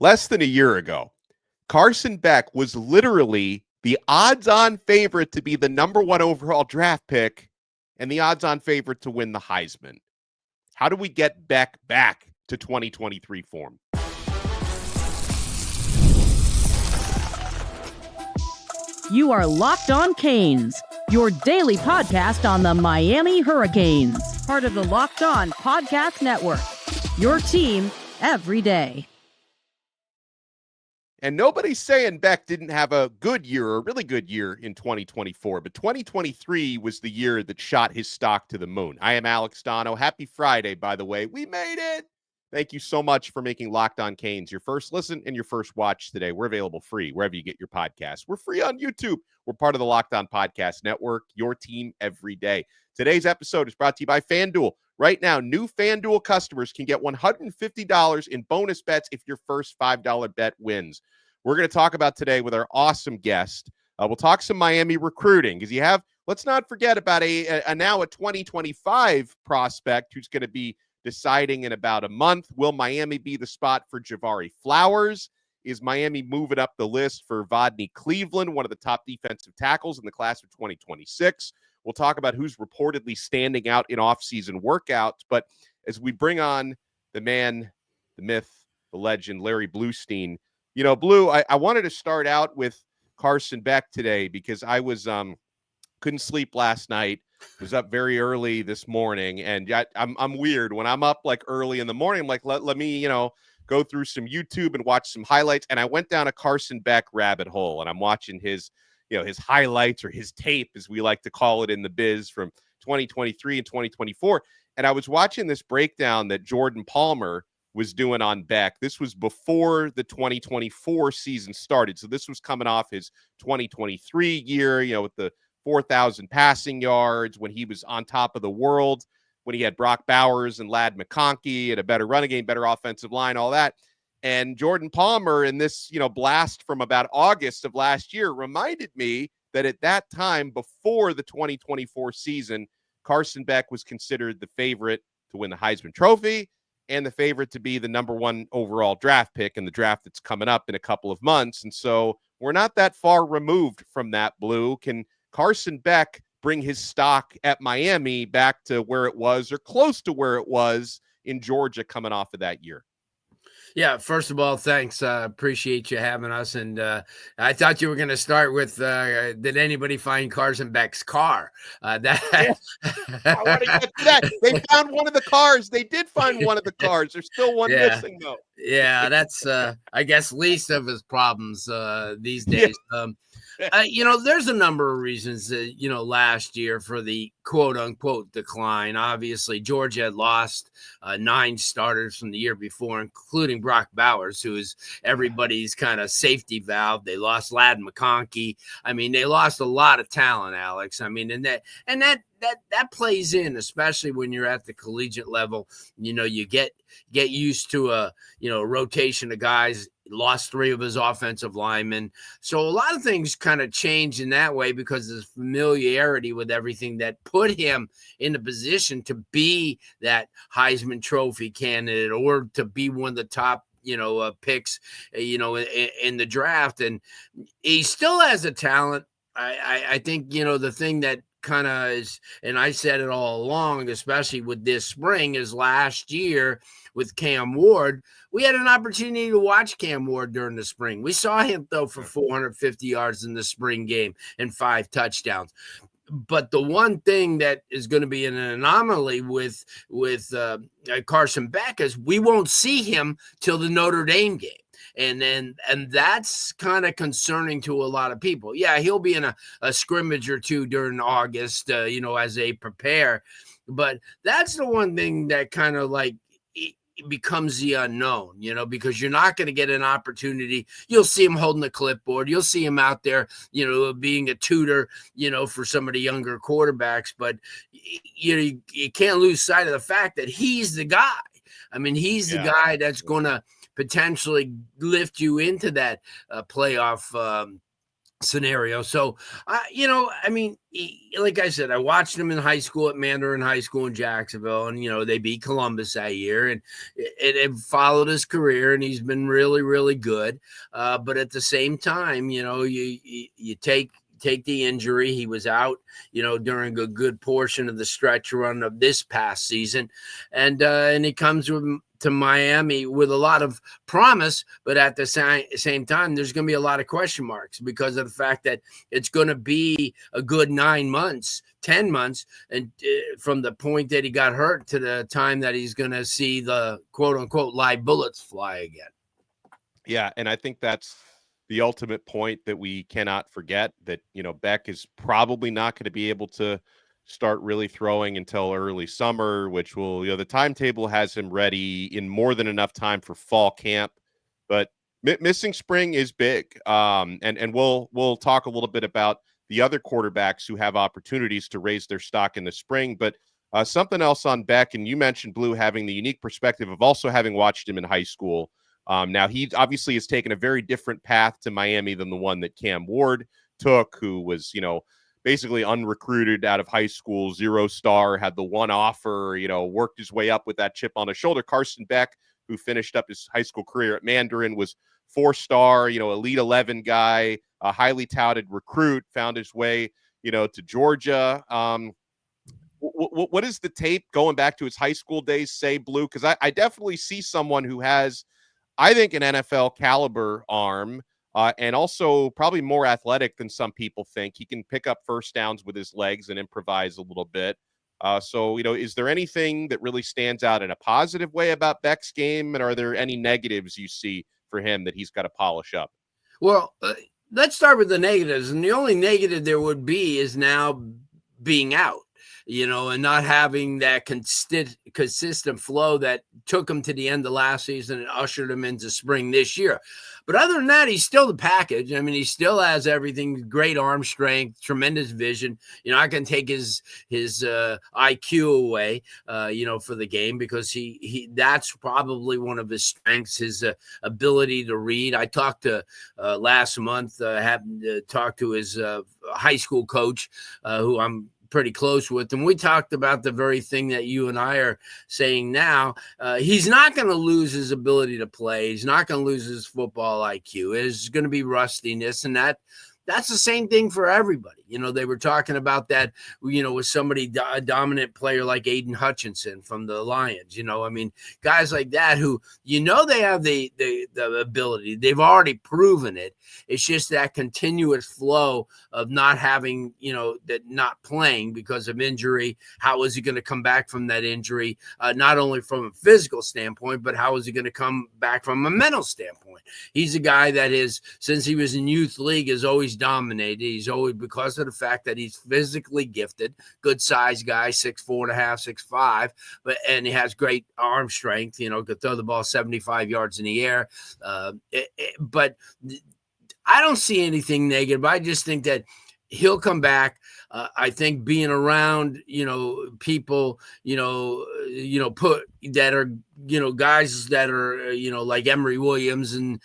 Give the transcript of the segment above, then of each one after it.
less than a year ago, Carson Beck was literally the odds-on favorite to be the number one overall draft pick and the odds-on favorite to win the Heisman. How do we get Beck back to 2023 form? You are Locked On Canes, your daily podcast on the Miami Hurricanes, part of the Locked On Podcast Network, your team every day. And nobody's saying Beck didn't have a good year or a really good year in 2024, but 2023 was the year that shot his stock to the moon. I am Alex Donno. Happy Friday, by the way. We made it. Thank you so much for making Locked On Canes your first listen and your first watch today. We're available free wherever you get your podcasts. We're free on YouTube. We're part of the Locked On Podcast Network, your team every day. Today's episode is brought to you by FanDuel. Right now, new FanDuel customers can get $150 in bonus bets if your first $5 bet wins. We're going to talk about today with our awesome guest. We'll talk some Miami recruiting because you have, let's not forget about a now a 2025 prospect who's going to be deciding in about a month. Will Miami be the spot for Javari Flowers? Is Miami moving up the list for Vodney Cleveland, one of the top defensive tackles in the class of 2026? We'll talk about who's reportedly standing out in offseason workouts. But as we bring on the man, the myth, the legend, Larry Blustein, you know, Blue, I wanted to start out with Carson Beck today because I was couldn't sleep last night. Was up very early this morning, and I'm weird when I'm up like early in the morning. I'm like, let me go through some YouTube and watch some highlights. And I went down a Carson Beck rabbit hole, and I'm watching his highlights or his tape, as we like to call it in the biz, from 2023 and 2024. And I was watching this breakdown that Jordan Palmer was doing on Beck. This was before the 2024 season started. So this was coming off his 2023 year, with the 4,000 passing yards, when he was on top of the world, when he had Brock Bowers and Ladd McConkey and a better running game, better offensive line, all that. And Jordan Palmer in this, blast from about August of last year reminded me that at that time, before the 2024 season, Carson Beck was considered the favorite to win the Heisman Trophy and the favorite to be the number one overall draft pick in the draft that's coming up in a couple of months. And so we're not that far removed from that, Blue. Can Carson Beck bring his stock at Miami back to where it was or close to where it was in Georgia coming off of that year? Yeah, first of all, thanks. Appreciate you having us. And I thought you were going to start with, did anybody find Carson Beck's car? I want to get to that. They found one of the cars. They did find one of the cars. There's still one missing, though. Yeah, that's, I guess, least of his problems these days. Yeah. There's a number of reasons that, last year for the quote unquote decline. Obviously, Georgia had lost 9 starters from the year before, including Brock Bowers, who is everybody's kind of safety valve. They lost Ladd McConkey. I mean, they lost a lot of talent, Alex. I mean, and that plays in, especially when you're at the collegiate level. You get used to a rotation of guys. Lost 3 of his offensive linemen. So a lot of things kind of changed in that way because of his familiarity with everything that put him in a position to be that Heisman Trophy candidate or to be one of the top picks, in the draft. And he still has a talent. I think, the thing that kind of is, and I said it all along, especially with this spring, is last year with Cam Ward, we had an opportunity to watch Cam Ward during the spring. We saw him throw for 450 yards in the spring game and 5 touchdowns. But the one thing that is going to be an anomaly with Carson Beck is we won't see him till the Notre Dame game. And that's kind of concerning to a lot of people. Yeah, he'll be in a scrimmage or two during August, as they prepare. But that's the one thing that kind of like it becomes the unknown, because you're not going to get an opportunity. You'll see him holding the clipboard. You'll see him out there, being a tutor, for some of the younger quarterbacks. But, you can't lose sight of the fact that he's the guy. I mean, he's the guy that's going to potentially lift you into that playoff scenario. So, like I said, I watched him in high school at Mandarin High School in Jacksonville, and they beat Columbus that year, and it followed his career, and he's been really, really good. But at the same time, you take the injury. He was out, during a good portion of the stretch run of this past season, and he comes to Miami with a lot of promise, but at the same time, there's going to be a lot of question marks because of the fact that it's going to be a good 9 months, 10 months, and from the point that he got hurt to the time that he's going to see the quote unquote live bullets fly again. Yeah, and I think that's the ultimate point that we cannot forget, that Beck is probably not going to be able to start really throwing until early summer, which will, the timetable has him ready in more than enough time for fall camp, but missing spring is big. And we'll talk a little bit about the other quarterbacks who have opportunities to raise their stock in the spring, but something else on Beck, and you mentioned, Blue, having the unique perspective of also having watched him in high school. Now he obviously has taken a very different path to Miami than the one that Cam Ward took, who was, basically unrecruited out of high school, 0-star, had the one offer, worked his way up with that chip on his shoulder. Carson Beck, who finished up his high school career at Mandarin, was 4-star, Elite 11 guy, a highly touted recruit, found his way, to Georgia. What is the tape going back to his high school days say, Blue? Because I definitely see someone who has, I think, an NFL caliber arm, and also probably more athletic than some people think. He can pick up first downs with his legs and improvise a little bit. So, is there anything that really stands out in a positive way about Beck's game? And are there any negatives you see for him that he's got to polish up? Well, let's start with the negatives. And the only negative there would be is now being out, and not having that consistent flow that took him to the end of last season and ushered him into spring this year. But other than that, he's still the package. I mean, he still has everything, great arm strength, tremendous vision. I can take his IQ away, for the game, because he that's probably one of his strengths, his ability to read. I talked to last month, happened to talk to his high school coach, who I'm pretty close with, and we talked about the very thing that you and I are saying now. He's not going to lose his ability to play. He's not going to lose his football IQ. There's going to be rustiness, and that's the same thing for everybody. They were talking about that, with somebody, a dominant player like Aiden Hutchinson from the Lions. Guys like that who, they have the ability. They've already proven it. It's just that continuous flow of not having, that not playing because of injury. How is he going to come back from that injury? Not only from a physical standpoint, but how is he going to come back from a mental standpoint? He's a guy that since he was in youth league, has always dominated. He's always, because of the fact that he's physically gifted, good size guy, 6'4.5", 6'5", and he has great arm strength, could throw the ball 75 yards in the air. But I don't see anything negative. I just think that he'll come back. I think being around, people, put that are, guys that are, like Emory Williams and,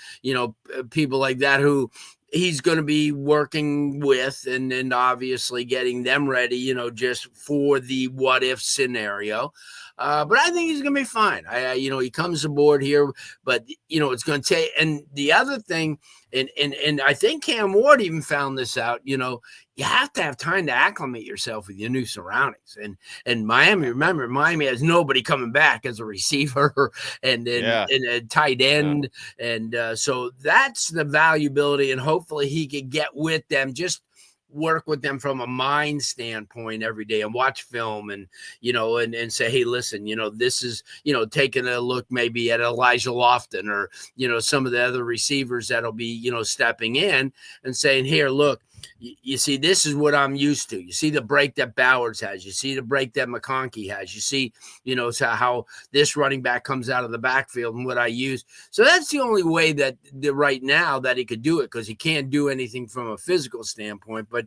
people like that who he's going to be working with and obviously getting them ready, just for the what if scenario. But I think he's going to be fine. He comes aboard here, but, it's going to take, and the other thing, and I think Cam Ward even found this out, you have to have time to acclimate yourself with your new surroundings. And Miami, remember, Miami has nobody coming back as a receiver and a tight end. Yeah. And so that's the valuability, and hopefully he could get with them, just work with them from a mind standpoint every day and watch film and say, hey, listen, this is, taking a look maybe at Elija Lofton or, some of the other receivers that'll be, stepping in and saying, here, look, you see, this is what I'm used to. You see the break that Bowers has. You see the break that McConkey has. You see, so how this running back comes out of the backfield and what I use. So that's the only way that right now that he could do it, because he can't do anything from a physical standpoint. But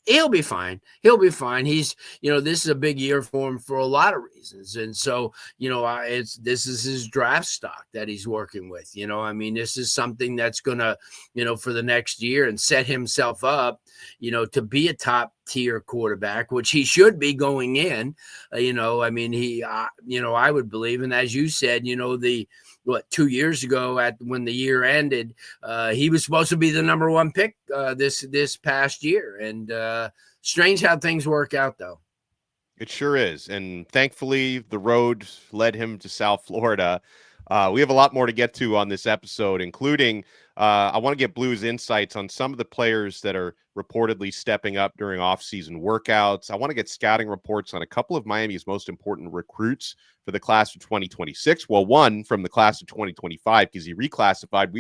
He'll be fine. He'll be fine. He's, this is a big year for him for a lot of reasons. And so, this is his draft stock that he's working with. This is something that's going to, for the next year and set himself up, to be a top tier quarterback, which he should be going in. I would believe. And as you said, 2 years ago when the year ended, he was supposed to be the number one pick this past year. And strange how things work out, though. It sure is. And thankfully, the road led him to South Florida. We have a lot more to get to on this episode, including I want to get Blue's insights on some of the players that are reportedly stepping up during offseason workouts. I want to get scouting reports on a couple of Miami's most important recruits for the class of 2026. Well, one from the class of 2025 because he reclassified.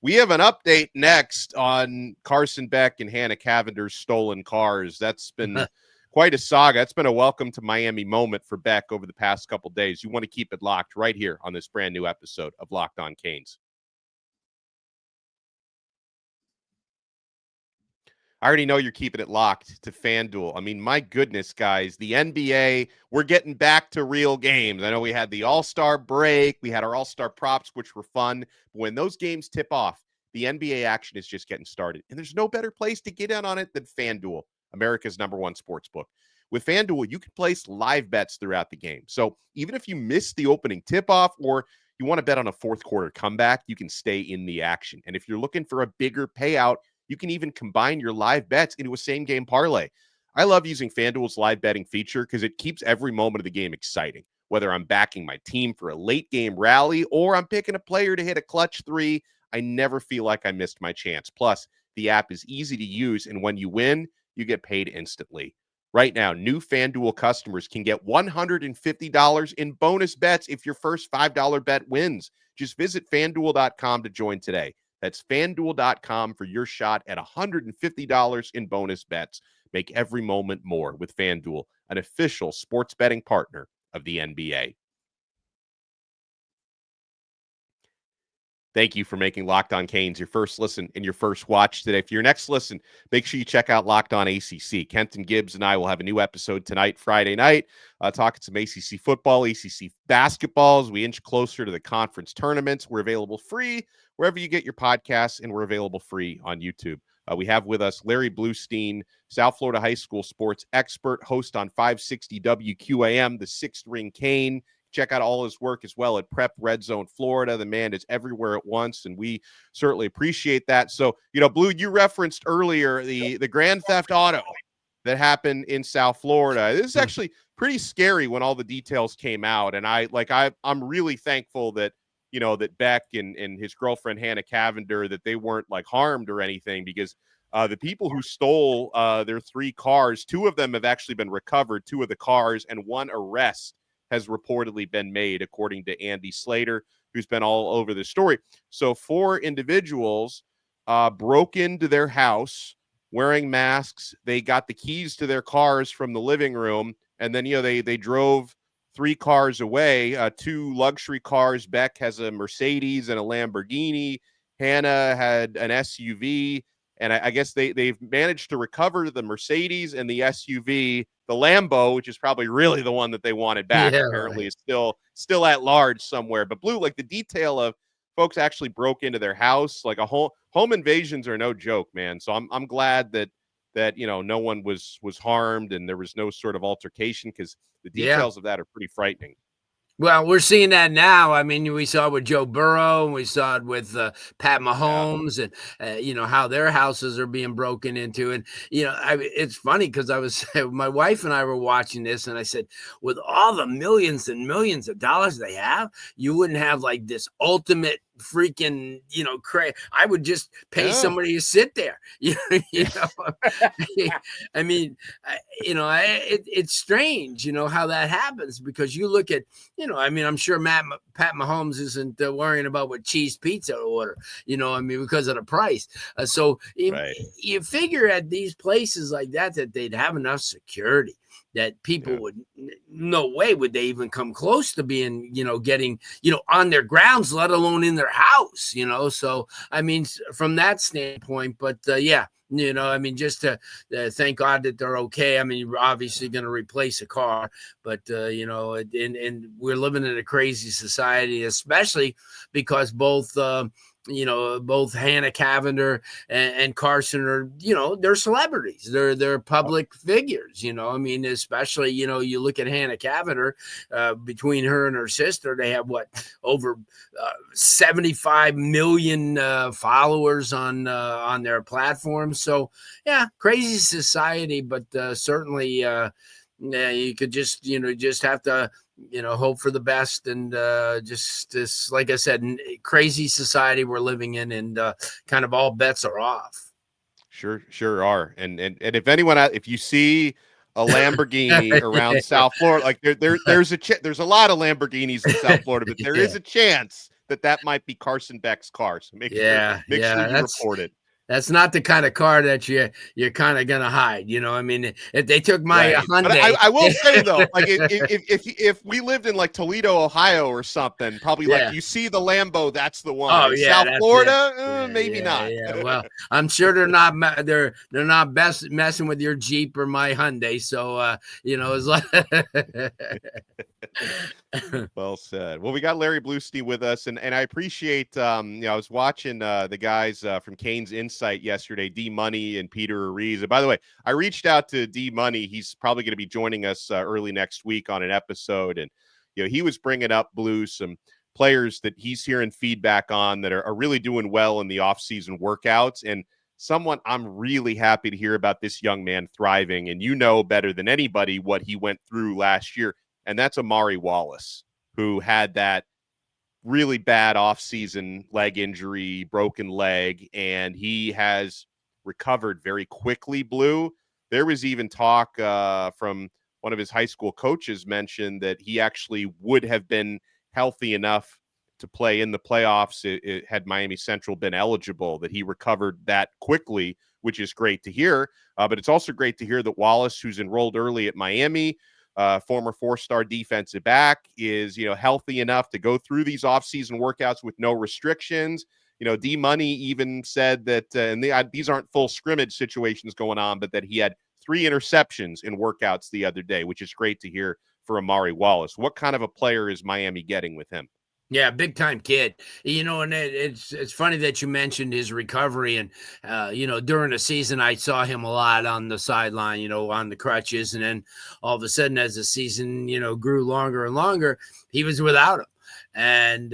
We have an update next on Carson Beck and Hannah Cavender's stolen cars. That's been quite a saga. It's been a welcome to Miami moment for Beck over the past couple days. You want to keep it locked right here on this brand new episode of Locked On Canes. I already know you're keeping it locked to FanDuel. I mean, my goodness, guys, the NBA, we're getting back to real games. I know we had the All-Star break. We had our All-Star props, which were fun. But when those games tip off, the NBA action is just getting started. And there's no better place to get in on it than FanDuel, America's #1 sports book. With FanDuel, you can place live bets throughout the game. So even if you miss the opening tip-off or you want to bet on a fourth quarter comeback, you can stay in the action. And if you're looking for a bigger payout, you can even combine your live bets into a same-game parlay. I love using FanDuel's live betting feature because it keeps every moment of the game exciting. Whether I'm backing my team for a late-game rally or I'm picking a player to hit a clutch three, I never feel like I missed my chance. Plus, the app is easy to use, and when you win, you get paid instantly. Right now, new FanDuel customers can get $150 in bonus bets if your first $5 bet wins. Just visit FanDuel.com to join today. That's FanDuel.com for your shot at $150 in bonus bets. Make every moment more with FanDuel, an official sports betting partner of the NBA. Thank you for making Locked On Canes your first listen and your first watch today. For your next listen, make sure you check out Locked On ACC. Kenton Gibbs and I will have a new episode tonight, Friday night, talking some ACC football, ACC basketball as we inch closer to the conference tournaments. We're available free wherever you get your podcasts, and we're available free on YouTube. We have with us Larry Blustein, South Florida high school sports expert, host on 560 WQAM, the Sixth Ring Cane. Check out all his work as well at Prep Red Zone Florida. The man is everywhere at once, and we certainly appreciate that. So, Blue, you referenced earlier the Grand Theft Auto that happened in South Florida. This is actually pretty scary when all the details came out, and I'm really thankful that that Beck and his girlfriend Hannah Cavender, that they weren't harmed or anything, because the people who stole their 3 cars, 2 of them have actually been recovered, 2 of the cars, and 1 arrest has reportedly been made, according to Andy Slater, who's been all over the story. So 4 individuals broke into their house wearing masks. They got the keys to their cars from the living room, and then they drove 3 cars away, 2 luxury cars. Beck has a Mercedes and a Lamborghini. Hannah had an SUV. And I guess they've managed to recover the Mercedes and the SUV. The Lambo, which is probably really the one that they wanted back, apparently is still at large somewhere. But Blue, the detail of folks actually broke into their house, a home invasions are no joke, man. So I'm glad that no one was harmed and there was no sort of altercation, because the details of that are pretty frightening. Well, we're seeing that now. I mean, we saw it with Joe Burrow, and we saw it with Pat Mahomes, and how their houses are being broken into. And it's funny because my wife and I were watching this, and I said, with all the millions and millions of dollars they have, you wouldn't have this ultimate freaking I would just pay somebody to sit there. I mean, it's strange how that happens, because you look at I'm sure Pat Mahomes isn't worrying about what cheese pizza to order, because of the price. So you figure at these places like that they'd have enough security that people would, no way would they even come close to being, getting, on their grounds, let alone in their house, So, I mean, from that standpoint, but I mean, just to thank God that they're okay. I mean, you're obviously going to replace a car, but, and we're living in a crazy society, especially because both both Hannah Cavender and Carson are, they're celebrities. They're public figures, I mean, especially, you look at Hannah Cavender, between her and her sister, they have over 75 million followers on their platforms. So yeah, crazy society, but certainly you could just have to hope for the best, and just this, like I said, crazy society we're living in, and kind of all bets are off. Sure are. And if anyone, if you see a Lamborghini around South Florida, like there's a lot of Lamborghinis in South Florida, but there is a chance that might be Carson Beck's car. So make sure you report it. That's not the kind of car that you're kind of gonna hide. I mean, if they took my Hyundai, but I will say though, like if we lived in like Toledo, Ohio, or something, probably like you see the Lambo, that's the one. Oh, in South Florida, maybe not. Yeah. Well, I'm sure they're not best messing with your Jeep or my Hyundai. So it's like. Well said. Well, we got Larry Blustein with us, and I appreciate. I was watching the guys from Canes Insight yesterday, D Money and Peter Ariz. And by the way, I reached out to D Money. He's probably going to be joining us early next week on an episode, and he was bringing up some players that he's hearing feedback on that are really doing well in the offseason workouts, and someone I'm really happy to hear about this young man thriving. And better than anybody what he went through last year. And that's Amari Wallace, who had that really bad offseason leg injury, broken leg, and he has recovered very quickly, Blue. There was even talk from one of his high school coaches mentioned that he actually would have been healthy enough to play in the playoffs had Miami Central been eligible, that he recovered that quickly, which is great to hear. But it's also great to hear that Wallace, who's enrolled early at Miami, former 4-star defensive back, is healthy enough to go through these offseason workouts with no restrictions. D Money even said that, and these aren't full scrimmage situations going on, but that he had 3 interceptions in workouts the other day, which is great to hear for Amari Wallace. What kind of a player is Miami getting with him? Yeah, big time kid. And it's funny that you mentioned his recovery. And during the season, I saw him a lot on the sideline, on the crutches, and then all of a sudden, as the season grew longer and longer, he was without him. And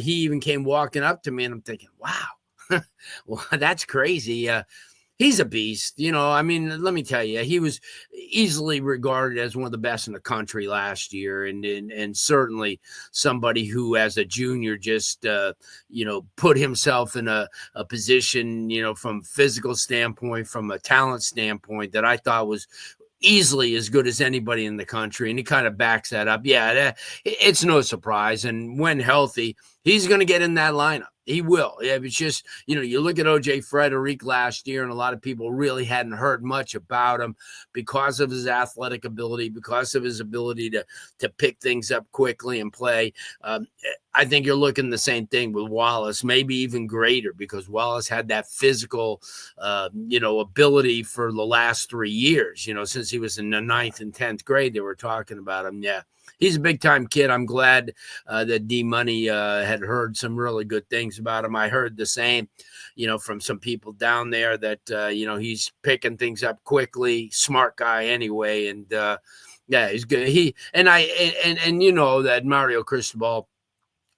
he even came walking up to me, and I'm thinking, wow, well, that's crazy. He's a beast. I mean, let me tell you, he was easily regarded as one of the best in the country last year. And certainly somebody who, as a junior, just, put himself in a position, from physical standpoint, from a talent standpoint, that I thought was easily as good as anybody in the country. And he kind of backs that up. Yeah, it's no surprise. And when healthy, he's going to get in that lineup. He will. Yeah, it's just, you look at O.J. Frederick last year, and a lot of people really hadn't heard much about him because of his athletic ability, because of his ability to pick things up quickly and play. I think you're looking the same thing with Wallace, maybe even greater, because Wallace had that physical, ability for the last 3 years, since he was in the 9th and 10th grade, they were talking about him. Yeah. He's a big-time kid. I'm glad that D Money had heard some really good things about him. I heard the same, from some people down there that, he's picking things up quickly, smart guy anyway. And, he's good. That Mario Cristobal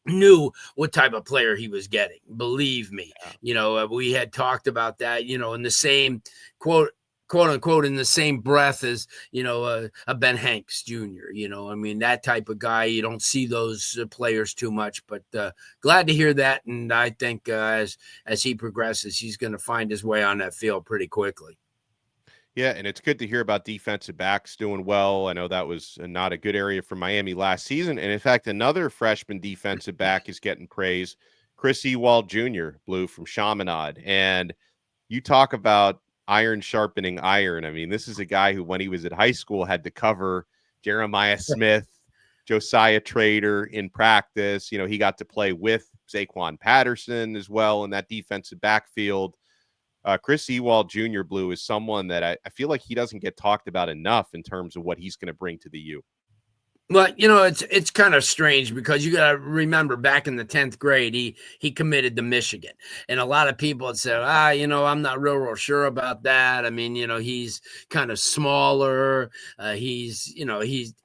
knew what type of player he was getting. Believe me, we had talked about that, in the same quote unquote, in the same breath as, a Ben Hanks Jr., I mean, that type of guy. You don't see those players too much, but glad to hear that. And I think as he progresses, he's going to find his way on that field pretty quickly. Yeah, and it's good to hear about defensive backs doing well. I know that was not a good area for Miami last season. And in fact, another freshman defensive back is getting praise, Chris Ewald Jr., Blue, from Chaminade. And you talk about iron sharpening iron. I mean, this is a guy who, when he was at high school, had to cover Jeremiah Smith, Josiah Trader in practice. He got to play with Zaquan Patterson as well in that defensive backfield. Chris Ewald Jr. Blue is someone that I feel like he doesn't get talked about enough in terms of what he's going to bring to the U. Well, it's kind of strange because you got to remember back in the 10th grade, he committed to Michigan. And a lot of people had said, I'm not real sure about that. I mean, he's kind of smaller. He's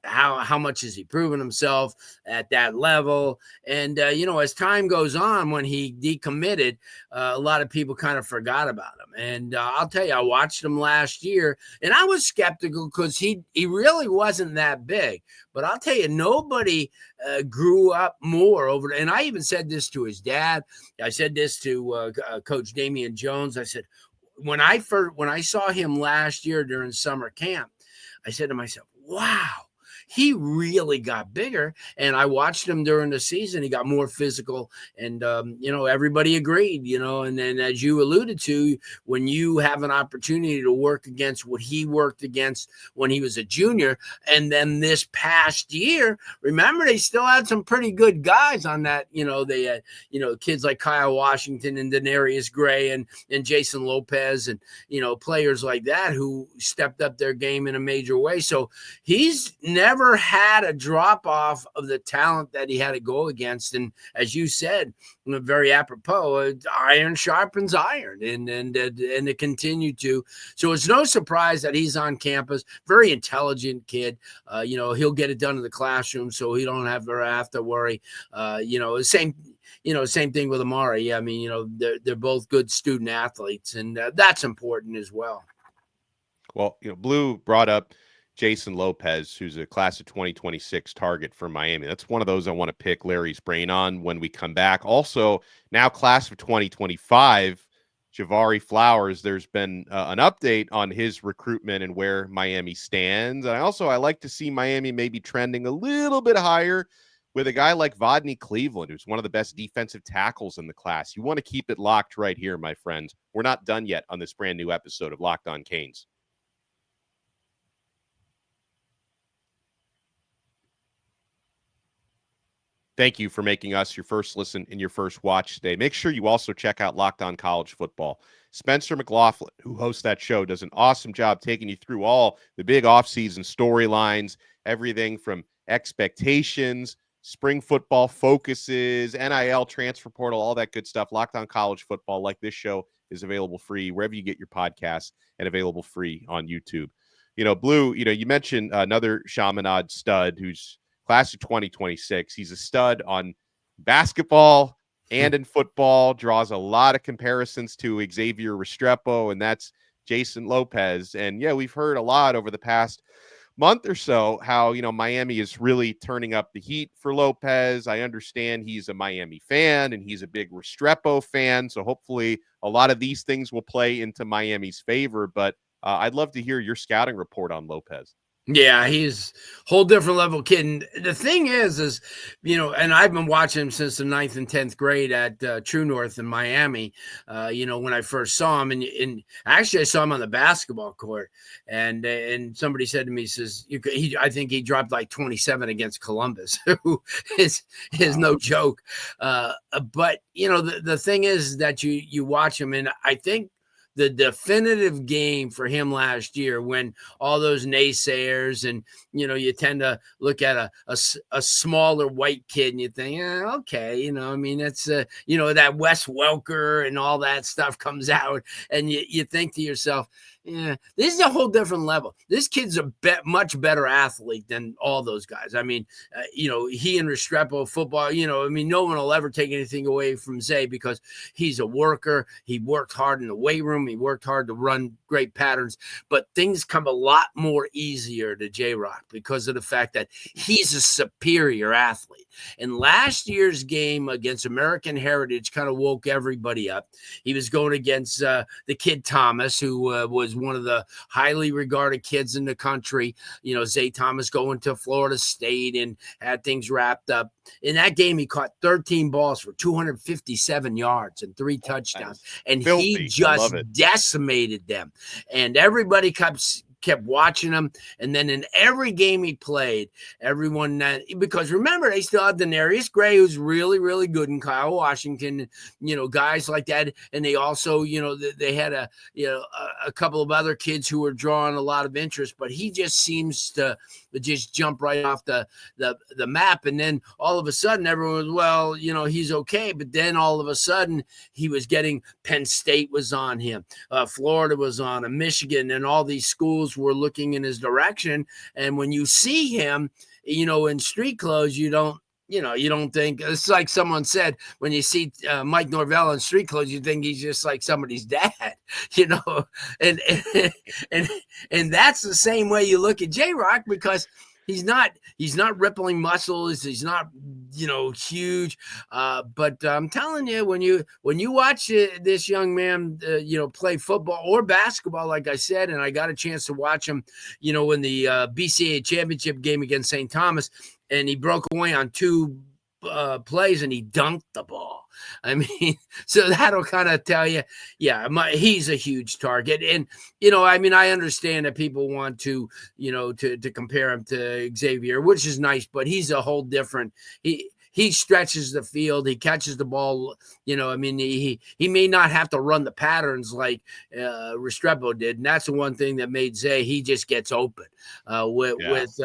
how much has he proven himself at that level? And, as time goes on, when he decommitted, a lot of people kind of forgot about him. And I'll tell you, I watched him last year and I was skeptical because he really wasn't that big. But I'll tell you, nobody grew up more over. And I even said this to his dad. I said this to Coach Damian Jones. I said, when I saw him last year during summer camp, I said to myself, wow, he really got bigger. And I watched him during the season. He got more physical. And, everybody agreed, and then as you alluded to, when you have an opportunity to work against what he worked against when he was a junior, and then this past year, remember, they still had some pretty good guys on that. They had, kids like Kyle Washington and Denarius Gray and Jason Lopez and, players like that who stepped up their game in a major way. So he's never had a drop off of the talent that he had to go against. And as you said, very apropos, iron sharpens iron, and it continued to. So it's no surprise that he's on campus. Very intelligent kid. He'll get it done in the classroom, so he don't have to worry. Same thing with Amari. I mean, they're both good student athletes, and that's important as well. Well, Blue brought up Jason Lopez, who's a class of 2026 target for Miami. That's one of those I want to pick Larry's brain on when we come back. Also, now class of 2025, Javari Flowers, there's been an update on his recruitment and where Miami stands. And I like to see Miami maybe trending a little bit higher with a guy like Vodney Cleveland, who's one of the best defensive tackles in the class. You want to keep it locked right here, my friends. We're not done yet on this brand new episode of Locked On Canes. Thank you for making us your first listen and your first watch today. Make sure you also check out Locked On College Football. Spencer McLaughlin, who hosts that show, does an awesome job taking you through all the big offseason storylines, everything from expectations, spring football focuses, NIL, transfer portal, all that good stuff. Locked On College Football, like this show, is available free wherever you get your podcasts and available free on YouTube. Blue, you mentioned another Chaminade stud who's class of 2026. He's a stud on basketball and in football, draws a lot of comparisons to Xavier Restrepo, and that's Jason Lopez. And yeah, we've heard a lot over the past month or so how, Miami is really turning up the heat for Lopez. I understand he's a Miami fan and he's a big Restrepo fan. So hopefully a lot of these things will play into Miami's favor, but I'd love to hear your scouting report on Lopez. Yeah, he's a whole different level kid. And the thing is, and I've been watching him since the 9th and 10th grade at True North in Miami, when I first saw him. And actually I saw him on the basketball court. And somebody said to me, says, I think he dropped like 27 against Columbus, who is no joke. But, the thing is that you watch him, and I think the definitive game for him last year, when all those naysayers and, you tend to look at a smaller white kid and you think, okay, it's, that Wes Welker and all that stuff comes out and you think to yourself, yeah, this is a whole different level. This kid's a much better athlete than all those guys. I mean, he and Restrepo football, no one will ever take anything away from Zay because he's a worker. He worked hard in the weight room. He worked hard to run great patterns, but things come a lot more easier to J-Rock because of the fact that he's a superior athlete. And last year's game against American Heritage kind of woke everybody up. He was going against the kid Thomas, who was one of the highly regarded kids in the country. Zay Thomas going to Florida State and had things wrapped up. In that game, he caught 13 balls for 257 yards and 3 touchdowns. And filthy. He just decimated them. And everybody kept kept watching him. And then in every game he played, everyone because remember, they still have Denarius Gray, who's really, really good, in Kyle Washington, guys like that. And they also, they had a couple of other kids who were drawing a lot of interest, but he just seems to just jump right off the map. And then all of a sudden everyone was, he's okay. But then all of a sudden he was getting, Penn State was on him. Florida was on him, Michigan, and all these schools were looking in his direction. And when you see him, in street clothes, you don't think, it's like someone said, when you see Mike Norvell in street clothes, you think he's just like somebody's dad, and that's the same way you look at J-Rock, because he's not rippling muscles. He's not, huge. But I'm telling you, when you watch this young man, play football or basketball, like I said, and I got a chance to watch him, in the BCAA championship game against St. Thomas, and he broke away on 2 plays and he dunked the ball. I mean, so that'll kind of tell you, he's a huge target. And, I understand that people want to, to compare him to Xavier, which is nice, but he's a whole different, he stretches the field. He catches the ball. He may not have to run the patterns like Restrepo did. And that's the one thing that made Zay, he just gets open with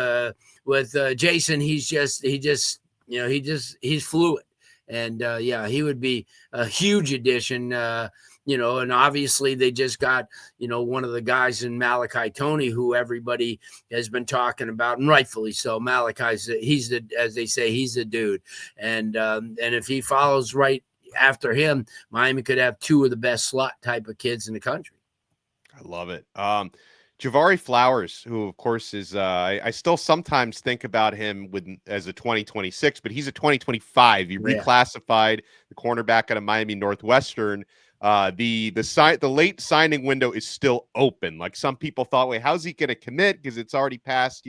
Jason. He's fluid. And he would be a huge addition, and obviously they just got, one of the guys in Malachi Toney, who everybody has been talking about, and rightfully so. Malachi's, as they say, he's the dude. And if he follows right after him, Miami could have 2 of the best slot type of kids in the country. I love it. Javari Flowers, who of course is, I still sometimes think about him as a 2026, but he's a 2025. He reclassified, the cornerback out of Miami Northwestern. The late signing window is still open. Like, some people thought, wait, how's he going to commit? Because it's already past,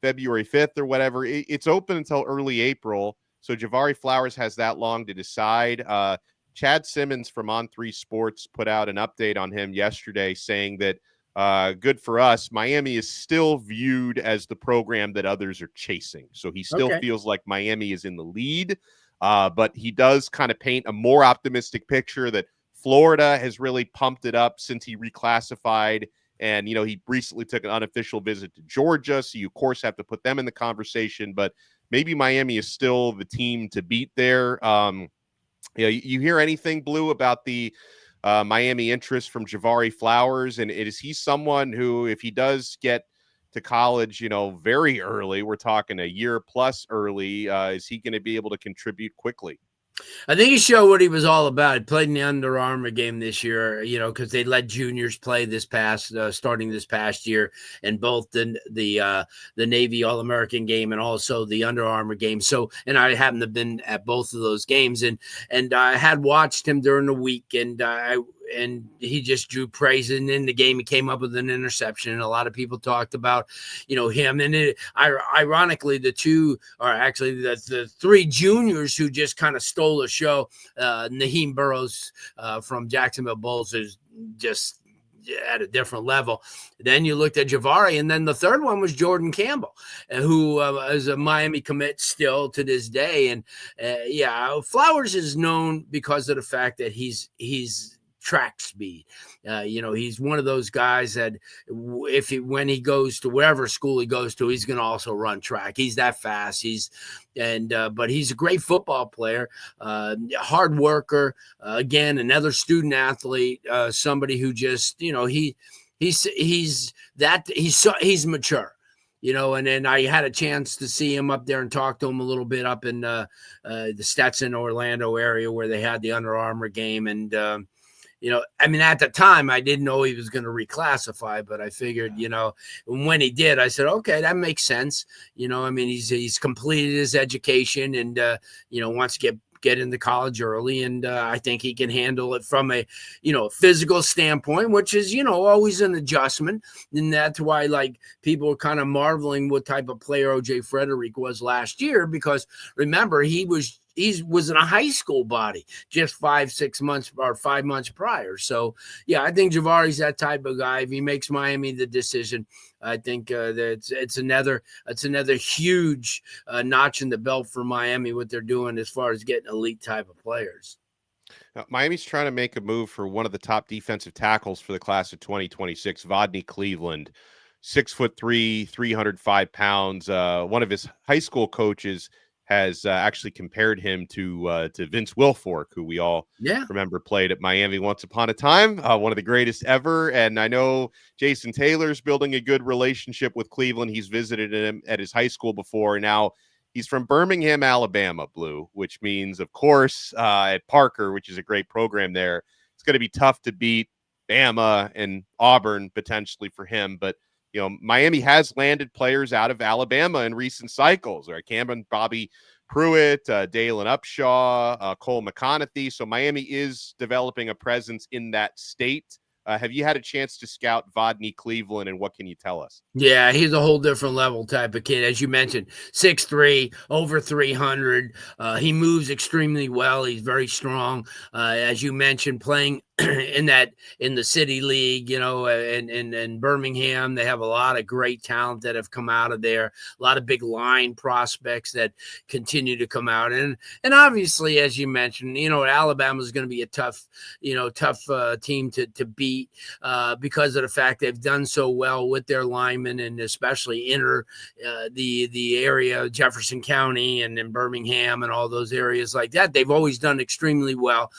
February 5th or whatever. It's open until early April. So Javari Flowers has that long to decide. Chad Simmons from On3 Sports put out an update on him yesterday, saying that, good for us, Miami is still viewed as the program that others are chasing. So he still feels like Miami is in the lead, but he does kind of paint a more optimistic picture that Florida has really pumped it up since he reclassified. And, he recently took an unofficial visit to Georgia. So you, of course, have to put them in the conversation. But maybe Miami is still the team to beat there. You hear anything, Blue, about the Miami interest from Javari Flowers? And is he someone who, if he does get to college, very early, we're talking a year plus early, is he going to be able to contribute quickly? I think he showed what he was all about. He played in the Under Armour game this year, because they let juniors play starting this past year, and both the Navy All-American game and also the Under Armour game. So, and I happened to have been at both of those games, and I had watched him during the week, and he just drew praise. And in the game, he came up with an interception. And a lot of people talked about, him. And ironically, the 3 juniors who just kind of stole the show, Naheem Burrows from Jacksonville Bulls is just at a different level. Then you looked at Javari, and then the third one was Jordan Campbell, who is a Miami commit still to this day. And Flowers is known because of the fact that he's track speed. He's one of those guys that when he goes to wherever school he goes to, he's going to also run track. He's that fast. But he's a great football player, hard worker. Again, another student athlete, somebody who just, he's mature. And then I had a chance to see him up there and talk to him a little bit up in the Stetson, Orlando area where they had the Under Armour game. And, at the time I didn't know he was going to reclassify, but I figured, when he did, I said, okay, that makes sense. He's completed his education and, wants to get into college early. And I think he can handle it from a, physical standpoint, which is, always an adjustment. And that's why people are kind of marveling what type of player OJ Frederick was last year, because remember, he was was in a high school body just 5 months prior. So yeah, I think Javari's that type of guy. If he makes Miami the decision, I think that it's another huge notch in the belt for Miami, what they're doing as far as getting elite type of players. Now, Miami's trying to make a move for one of the top defensive tackles for the class of 2026, Vodney Cleveland, 6'3", 305 pounds. One of his high school coaches has actually compared him to Vince Wilfork, who we all remember played at Miami once upon a time, one of the greatest ever. And I know Jason Taylor's building a good relationship with Cleveland. He's visited him at his high school before. Now he's from Birmingham, Alabama, Blue, which means, of course, at Parker, which is a great program there, it's going to be tough to beat Bama and Auburn potentially for him. But Miami has landed players out of Alabama in recent cycles, right? Cameron, Bobby Pruitt, Dalen Upshaw, Cole McConaughey. So Miami is developing a presence in that state. Have you had a chance to scout Vodney Cleveland, and what can you tell us? Yeah, he's a whole different level type of kid. As you mentioned, 6'3", over 300. He moves extremely well. He's very strong. As you mentioned, playing in the city league, in Birmingham, they have a lot of great talent that have come out of there. A lot of big line prospects that continue to come out, and obviously, as you mentioned, Alabama is going to be a tough team to beat because of the fact they've done so well with their linemen, and especially the area, Jefferson County and in Birmingham and all those areas like that. They've always done extremely well.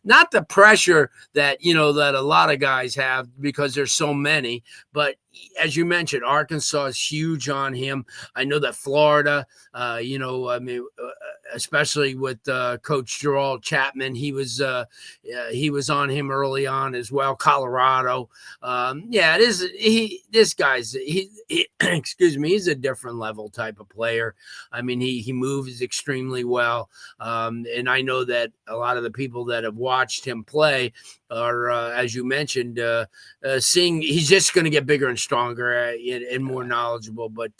Not the pressure that a lot of guys have because there's so many, but as you mentioned, Arkansas is huge on him. I know that Florida, especially with Coach Gerald Chapman, he was on him early on as well. Colorado, this guy's excuse me, he's a different level type of player. I mean, he moves extremely well, and I know that a lot of the people that have watched him play are, as you mentioned, seeing he's just going to get bigger and stronger and more knowledgeable. But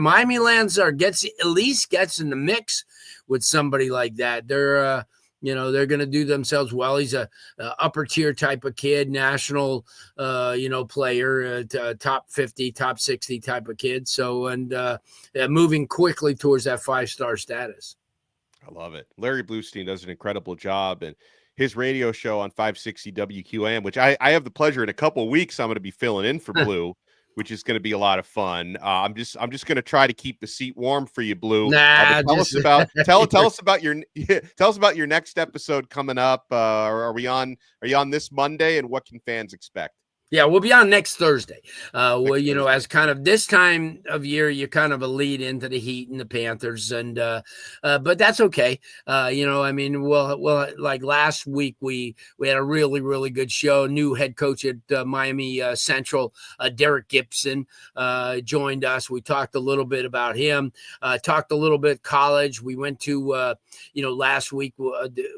Miami lands at least gets in the mix with somebody like that. They're going to do themselves well. He's a upper tier type of kid, national, player, top 50, top 60 type of kid. So, and moving quickly towards that 5-star status. I love it. Larry Blustein does an incredible job, and his radio show on 560 WQAM, which I have the pleasure in a couple of weeks, I'm going to be filling in for Blue, which is going to be a lot of fun. I'm just going to try to keep the seat warm for you, Blue. Tell us about your next episode coming up. Are you on this Monday, and what can fans expect? Yeah, we'll be on next Thursday. As kind of this time of year, you're kind of a lead into the Heat and the Panthers, and but that's okay. Like last week, we had a really, really good show. New head coach at Miami Central, Derek Gibson, joined us. We talked a little bit about him, talked a little bit college. We went to, last week,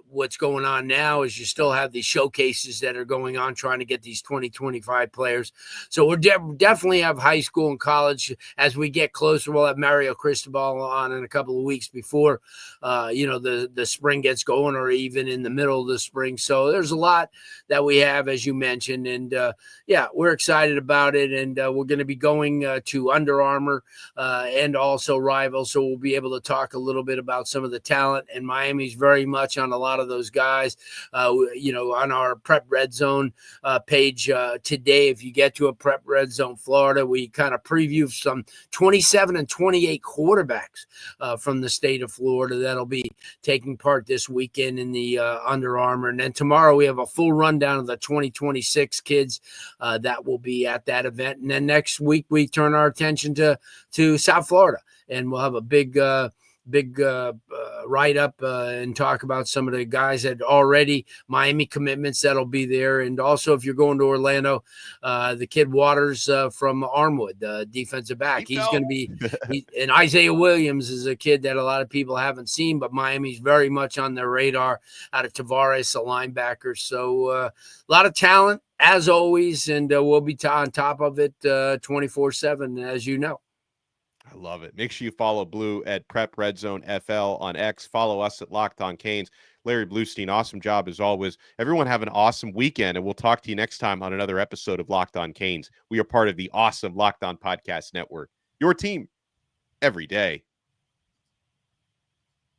what's going on now is you still have these showcases that are going on, trying to get these 2025 players. So we'll definitely have high school and college as we get closer. We'll have Mario Cristobal on in a couple of weeks before, the spring gets going, or even in the middle of the spring. So there's a lot that we have, as you mentioned, and we're excited about it. And we're going to be going to Under Armour and also Rival. So we'll be able to talk a little bit about some of the talent, and Miami's very much on a lot of those guys, on our Prep Red Zone page today. If you get to a Prep Red Zone Florida, we kind of preview some 27 and 28 quarterbacks from the state of Florida that'll be taking part this weekend in the Under Armour. And then tomorrow we have a full rundown of the 2026 kids that will be at that event. And then next week we turn our attention to South Florida, and we'll have a big write-up and talk about some of the guys that already Miami commitments that'll be there. And also, if you're going to Orlando, the kid Waters from Armwood, the defensive back, he's going to be and Isaiah Williams is a kid that a lot of people haven't seen, but Miami's very much on their radar out of Tavares, a linebacker. So a lot of talent, as always, and we'll be on top of it 24/7, as you know. I love it. Make sure you follow Blue at Prep Red Zone FL on X. Follow us at Locked On Canes. Larry Blustein, awesome job as always. Everyone have an awesome weekend, and we'll talk to you next time on another episode of Locked On Canes. We are part of the awesome Locked On Podcast Network. Your team every day.